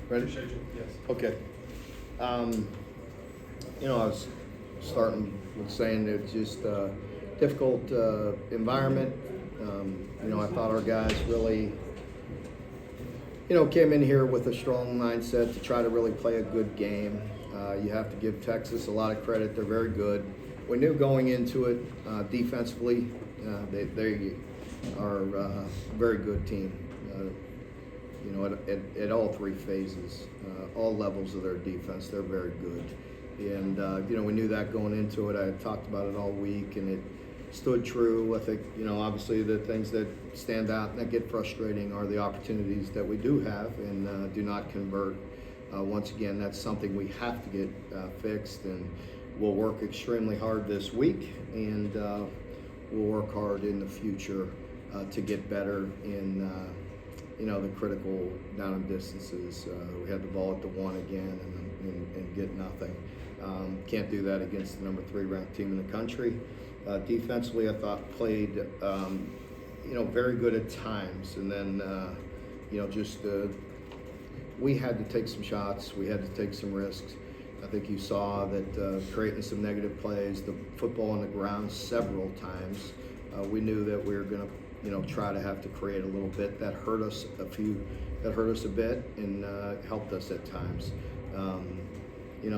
Ready? Appreciate you. Yes. Okay. I was starting with saying it's just a difficult environment. I thought our guys really, came in here with a strong mindset to try to really play a good game. You have to give Texas a lot of credit. They're very good. We knew going into it defensively, they are a very good team. At all three phases, all levels of their defense, they're very good. And, we knew that going into it. I talked about it all week, and it stood true. I think, obviously the things that stand out and that get frustrating are the opportunities that we do have and do not convert. Once again, that's something we have to get fixed, and we'll work extremely hard this week, and we'll work hard in the future to get better in the critical down and distances. We had the ball at the 1 again and get nothing. Can't do that against the number 3 ranked team in the country. Defensively, I thought played, very good at times, and then, we had to take some shots. We had to take some risks. I think you saw that creating some negative plays, the football on the ground several times. We knew that we were going to, try to have to create a little bit. That hurt us a bit and helped us at times.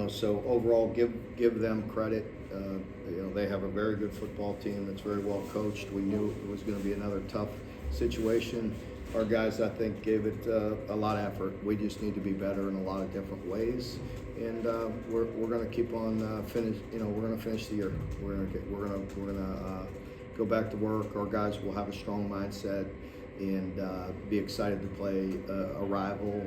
So overall, give them credit. They have a very good football team that's very well coached. We knew it was going to be another tough situation. Our guys, I think, gave it a lot of effort. We just need to be better in a lot of different ways, and we're going to keep on finish. We're going to finish the year. We're going to go back to work. Our guys will have a strong mindset and be excited to play a rival.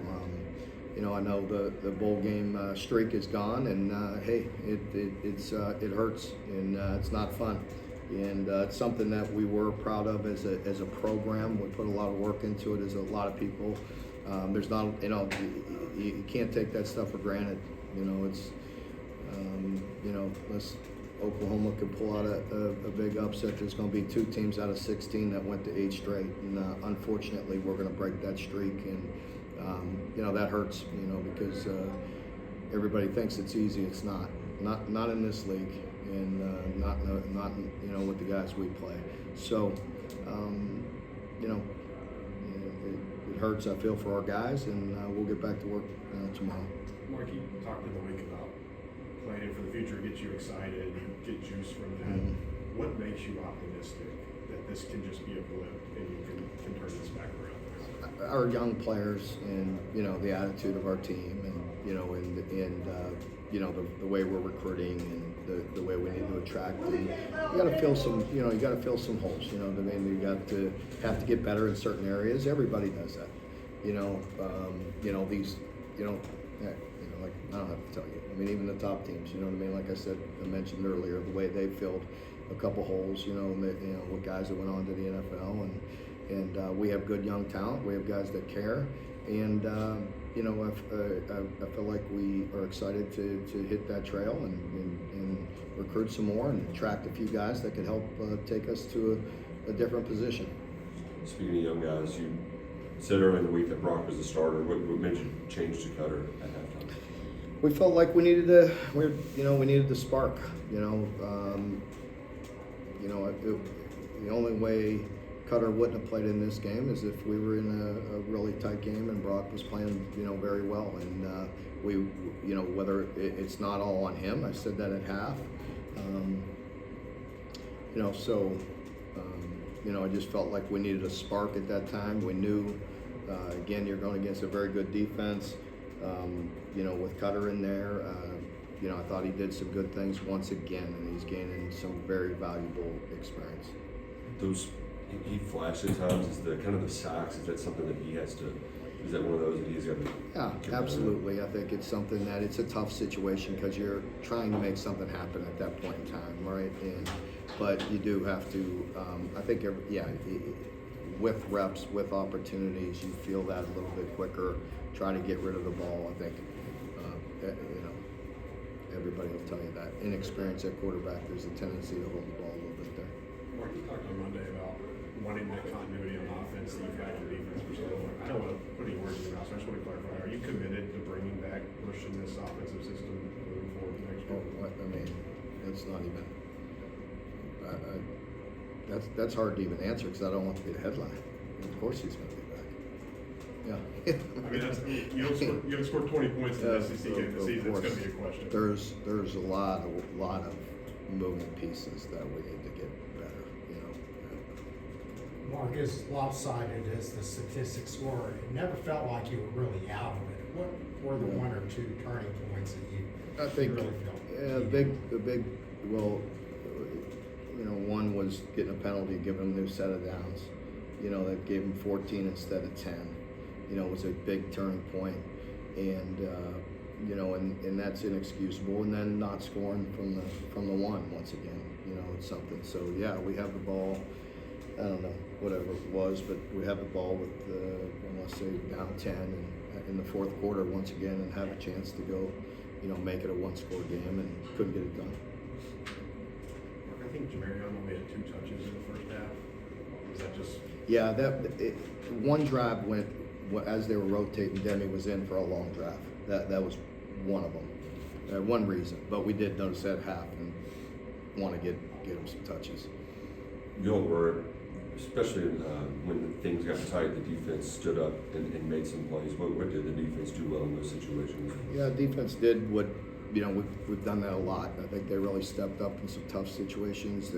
I know the bowl game streak is gone, and hey, it hurts and it's not fun. And it's something that we were proud of as a program. We put a lot of work into it as a lot of people. There's not, you can't take that stuff for granted. It's, unless Oklahoma can pull out a big upset, there's going to be 2 teams out of 16 that went to 8 straight. And unfortunately, we're going to break that streak. And, that hurts, because everybody thinks it's easy. It's not. Not in this league. And not with the guys we play. So, it hurts. I feel for our guys, and we'll get back to work tomorrow. Mark, you talked in the week about planning for the future, get you excited, get juice from that. Mm-hmm. What makes you optimistic that this can just be a blip and you can turn this back around? Our young players and the attitude of our team, and the way we're recruiting and the way we need to attract. And you got to fill some, holes. You have to get better in certain areas. Everybody does that. Like I don't have to tell you. Even the top teams. Like I mentioned earlier, the way they filled a couple holes. With guys that went on to the NFL, and we have good young talent. We have guys that care, and. I feel like we are excited to hit that trail and recruit some more and attract a few guys that could help take us to a different position. Speaking of young guys, you said earlier in the week that Brock was a starter. What made you change to Cutter at halftime? We felt like we needed the spark. The only way Cutter wouldn't have played in this game is if we were in a really tight game and Brock was playing, very well. And whether it's not all on him, I said that at half. I just felt like we needed a spark at that time. We knew, again, you're going against a very good defense. With Cutter in there, I thought he did some good things once again, and he's gaining some very valuable experience. He flashed at times. Is the kind of the sacks? Is that something that he has to? Is that one of those that he's got to? Yeah, absolutely. I think it's something that it's a tough situation because you're trying to make something happen at that point in time, right? But you do have to. I think with reps, with opportunities, you feel that a little bit quicker. Try to get rid of the ball. I think everybody will tell you that. Inexperience at quarterback, there's a tendency to hold the ball a little bit there. Mark, you talked on Monday about wanting that continuity on offense that you've had in defense for so long. I don't want to put any words in your mouth, so I just want to clarify. Are you committed to bringing back Bush in this offensive system moving forward next year? I mean, that's not even. That's hard to even answer because I don't want to be the headline. Of course he's going to be back. Yeah. I mean, you haven't scored 20 points in the SEC game this season. It's going to be a question. There's a lot of moving pieces that we need to get better. Mark, as lopsided as the statistics were, it never felt like you were really out of it. What were the one or two turning points that you really felt? The big, well, one was getting a penalty, giving them a new set of downs. That gave them 14 instead of 10. Was a big turning point, and and that's inexcusable. And then not scoring from the one once again, it's something. So yeah, we have the ball. I don't know, whatever it was, but we have the ball with I want to say down 10 and in the fourth quarter once again, and have a chance to go, make it a one-score game, and couldn't get it done. I think Jamarion only had 2 touches in the first half. Was that just? Yeah, one drive went as they were rotating. Demi was in for a long drive. That was one of them. One reason, but we did notice that half and want to get him some touches. You all were, especially when things got tight, the defense stood up and made some plays. What did the defense do well in those situations? Yeah, defense did what, we've done that a lot. I think they really stepped up in some tough situations.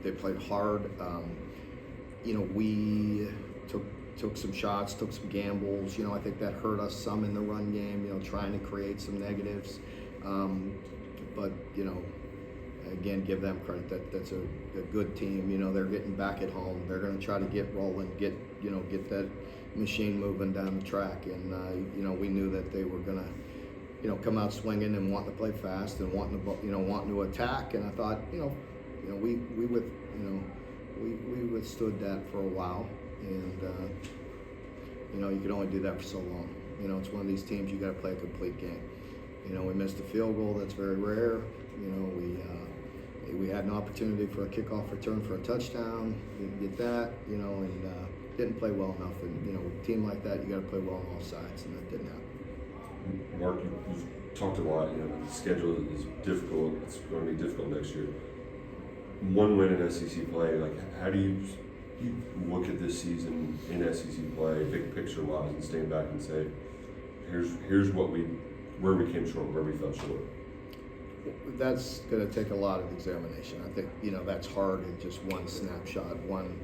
They played hard. We took some shots, took some gambles. I think that hurt us some in the run game, trying to create some negatives. But, again, give them credit. That's a good team. They're getting back at home. They're going to try to get rolling, get that machine moving down the track. And we knew that they were going to, come out swinging and wanting to play fast and wanting to attack. And I thought, we withstood that for a while. And you can only do that for so long. It's one of these teams you got to play a complete game. We missed a field goal. That's very rare. We had an opportunity for a kickoff return for a touchdown. Didn't get that. And didn't play well enough. And with a team like that, you got to play well on all sides, and that didn't happen. Mark, you've talked a lot. The schedule is difficult. It's going to be difficult next year. One win in SEC play. How do you look at this season in SEC play, big picture wise, and stand back and say, here's where we came short, where we fell short? That's going to take a lot of examination. I think that's hard in just one snapshot, one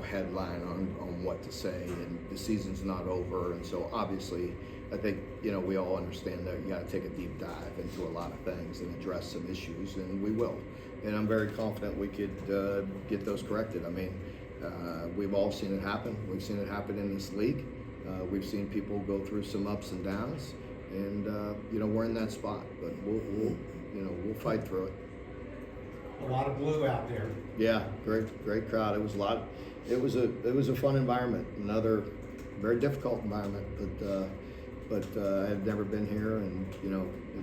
headline on what to say, and the season's not over. And so obviously I think we all understand that you got to take a deep dive into a lot of things and address some issues, and we will. And I'm very confident we could get those corrected. I mean, we've all seen it happen. We've seen it happen in this league. We've seen people go through some ups and downs, and we're in that spot. But we'll fight through it. A lot of blue out there. Yeah, great crowd. It was a lot. It was a fun environment. Another very difficult environment, but I had never been here, and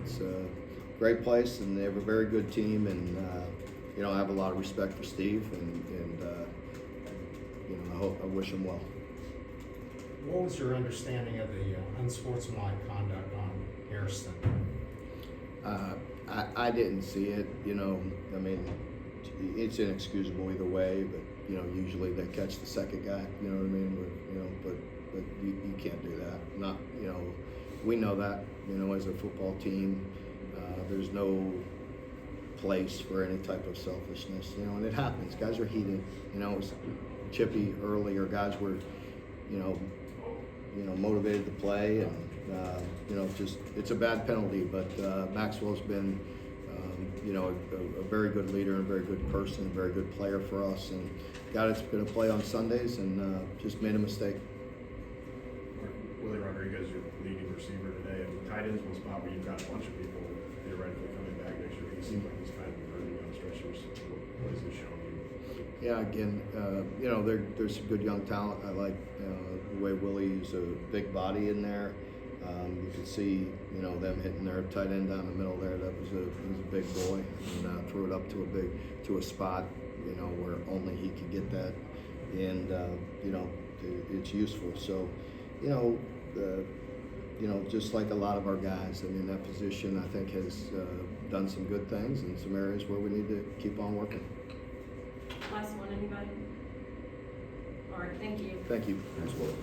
it's a great place, and they have a very good team, and I have a lot of respect for Steve, and I wish him well. What was your understanding of the unsportsmanlike conduct on Harrison? I didn't see it. I mean, it's inexcusable either way, but usually they catch the second guy. You know what I mean? But you can't do that. Not we know that. As a football team, there's no place for any type of selfishness. And it happens. Guys are heated. It was chippy earlier. Guys were, motivated to play, and just it's a bad penalty. But Maxwell's been, a very good leader and a very good person, a very good player for us, and guy that's going to play on Sundays, and just made a mistake. Willie Rodriguez, your leading receiver today, and tight end's one spot where you've got a bunch of people theoretically coming back next year. He seems like he's kind of earning on stretchers. What has he shown you? Yeah, again, there's some good young talent. I like the way Willie's a big body in there. You can see, them hitting their tight end down the middle there. That was a big boy, and threw it up to a spot, where only he could get that, and you know, it's useful. So, you know, just like a lot of our guys, I mean, that position I think has done some good things in some areas where we need to keep on working. Last one, anybody? All right, thank you. Thank you. As well.